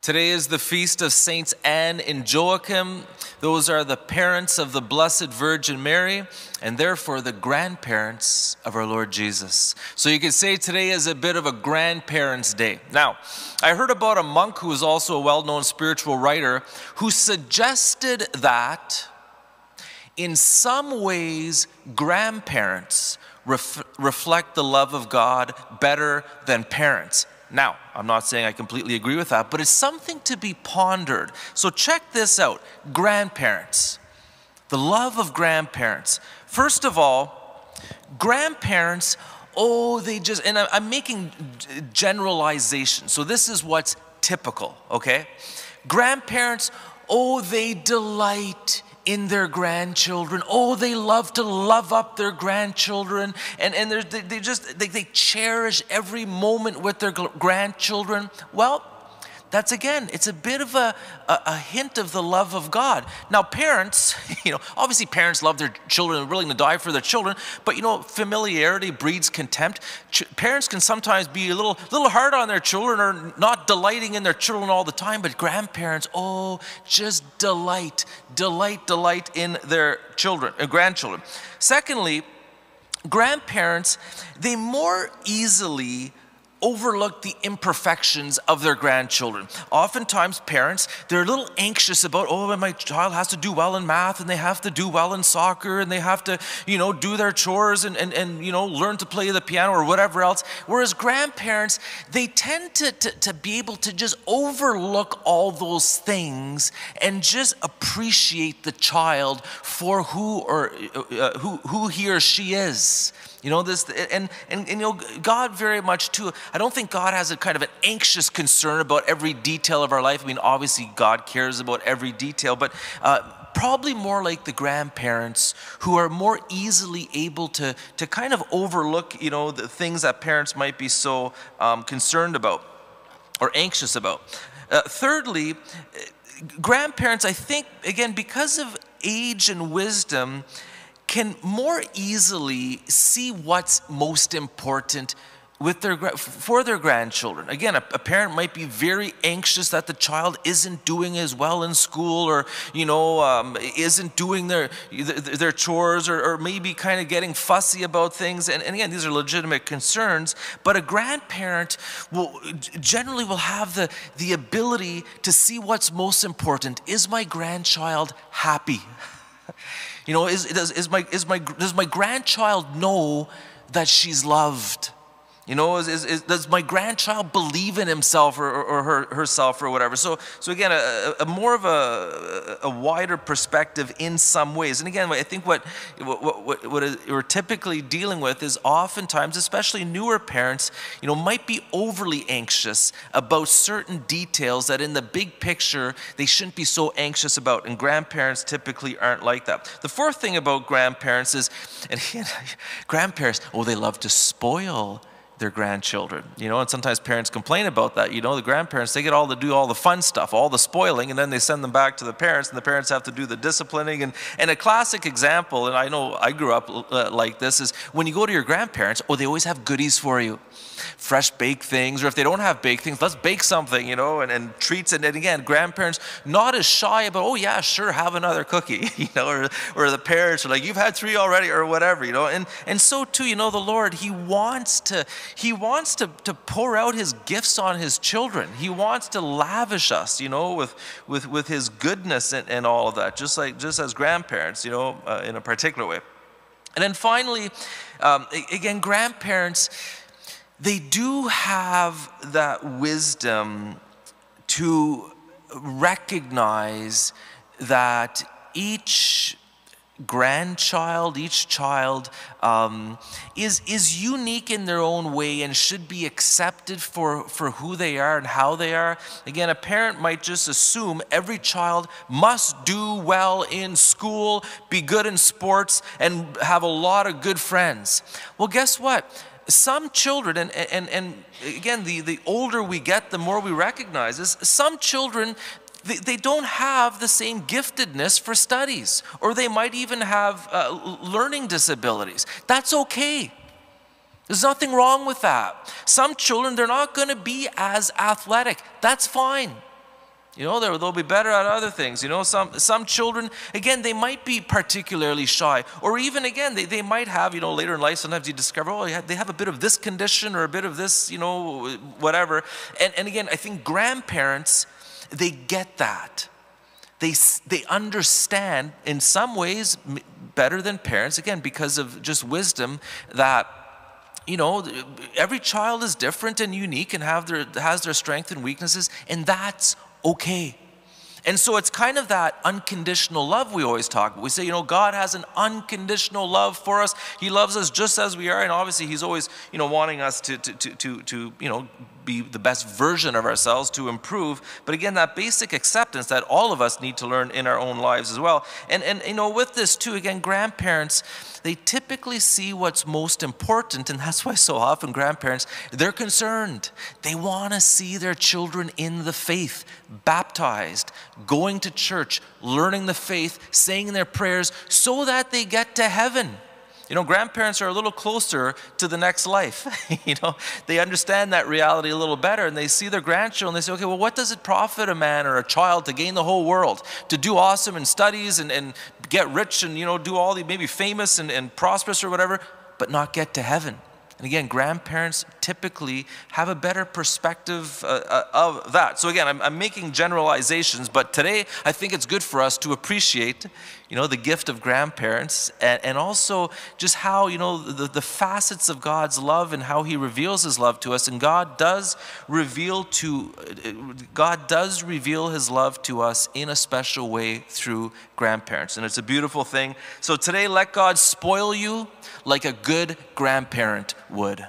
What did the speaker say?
Today is the feast of Saints Anne and Joachim. Those are the parents of the Blessed Virgin Mary, and therefore the grandparents of our Lord Jesus. So you could say today is a bit of a grandparents' day. Now, I heard about a monk who is also a well-known spiritual writer who suggested that in some ways grandparents reflect the love of God better than parents. Now, I'm not saying I completely agree with that, but it's something to be pondered. So check this out. Grandparents. The love of grandparents. First of all, grandparents, and I'm making generalizations. So this is what's typical, okay? Grandparents, they delight in their grandchildren. They love to love up their grandchildren, and they cherish every moment with their grandchildren. Well, that's again, it's a bit of a hint of the love of God. Now parents, obviously parents love their children and are willing to die for their children, but familiarity breeds contempt. Parents can sometimes be a little hard on their children or not delighting in their children all the time, but grandparents, just delight in their children, grandchildren. Secondly, grandparents, they more easily overlook the imperfections of their grandchildren. Oftentimes parents, they're a little anxious about, my child has to do well in math, and they have to do well in soccer, and they have to, do their chores and learn to play the piano or whatever else. Whereas grandparents, they tend to be able to just overlook all those things and just appreciate the child for who he or she is. God very much too. I don't think God has a kind of an anxious concern about every detail of our life. I mean, obviously God cares about every detail, but probably more like the grandparents who are more easily able to kind of overlook, the things that parents might be so concerned about or anxious about. Thirdly, grandparents, I think, again, because of age and wisdom, can more easily see what's most important for their grandchildren. Again, a parent might be very anxious that the child isn't doing as well in school, or isn't doing their chores, or maybe kind of getting fussy about things. And again, these are legitimate concerns. But a grandparent generally will have the ability to see what's most important. Is my grandchild happy? Does my grandchild know that she's loved? Does my grandchild believe in himself or herself or whatever? So again, a more of a wider perspective in some ways. And again, I think what we're typically dealing with is oftentimes, especially newer parents, might be overly anxious about certain details that in the big picture they shouldn't be so anxious about. And grandparents typically aren't like that. The fourth thing about grandparents is, and again, grandparents, they love to spoil their grandchildren, and sometimes parents complain about that. The grandparents, they get to do all the fun stuff, all the spoiling, and then they send them back to the parents, and the parents have to do the disciplining. And a classic example, and I know I grew up like this, is when you go to your grandparents, they always have goodies for you. Fresh baked things, or if they don't have baked things, let's bake something, and treats. And again, grandparents not as shy about, yeah, sure, have another cookie, or the parents are like, you've had 3 already, or whatever, and so too, the Lord, He wants to pour out His gifts on His children. He wants to lavish us, with His goodness and all of that, just as grandparents, in a particular way. And then finally, again, grandparents, they do have that wisdom to recognize that each grandchild, each child is unique in their own way and should be accepted for who they are and how they are. Again, a parent might just assume every child must do well in school, be good in sports, and have a lot of good friends. Well, guess what? Some children, and again, the older we get, the more we recognize this, some children, they don't have the same giftedness for studies, or they might even have learning disabilities. That's okay. There's nothing wrong with that. Some children, they're not going to be as athletic. That's fine. You know, they'll be better at other things. You know, some children, again, they might be particularly shy. Or even, again, they might have, you know, later in life, sometimes you discover, oh, they have a bit of this condition or a bit of this, you know, whatever. And again, I think grandparents, they get that. They understand in some ways better than parents, again, because of just wisdom, that, you know, every child is different and unique and has their strengths and weaknesses, and that's okay. And so it's kind of that unconditional love we always talk about. We say, you know, God has an unconditional love for us. He loves us just as we are, and obviously He's always, you know, wanting us to you know, be the best version of ourselves, to improve. But again, that basic acceptance that all of us need to learn in our own lives as well. And you know, with this too, again, grandparents, they typically see what's most important, and that's why so often grandparents, they're concerned. They want to see their children in the faith, baptized, going to church, learning the faith, saying their prayers, so that they get to heaven. You know, grandparents are a little closer to the next life. You know, they understand that reality a little better, and they see their grandchildren, and they say, okay, well, what does it profit a man or a child to gain the whole world, to do awesome in studies and get rich and, you know, do all the, maybe famous and prosperous or whatever, but not get to heaven? And again, grandparents typically have a better perspective of that. So again, I'm making generalizations, but today I think it's good for us to appreciate, you know, the gift of grandparents, and also just how, you know, the facets of God's love and how He reveals His love to us. And God does reveal His love to us in a special way through grandparents. And it's a beautiful thing. So today, let God spoil you like a good grandparent would.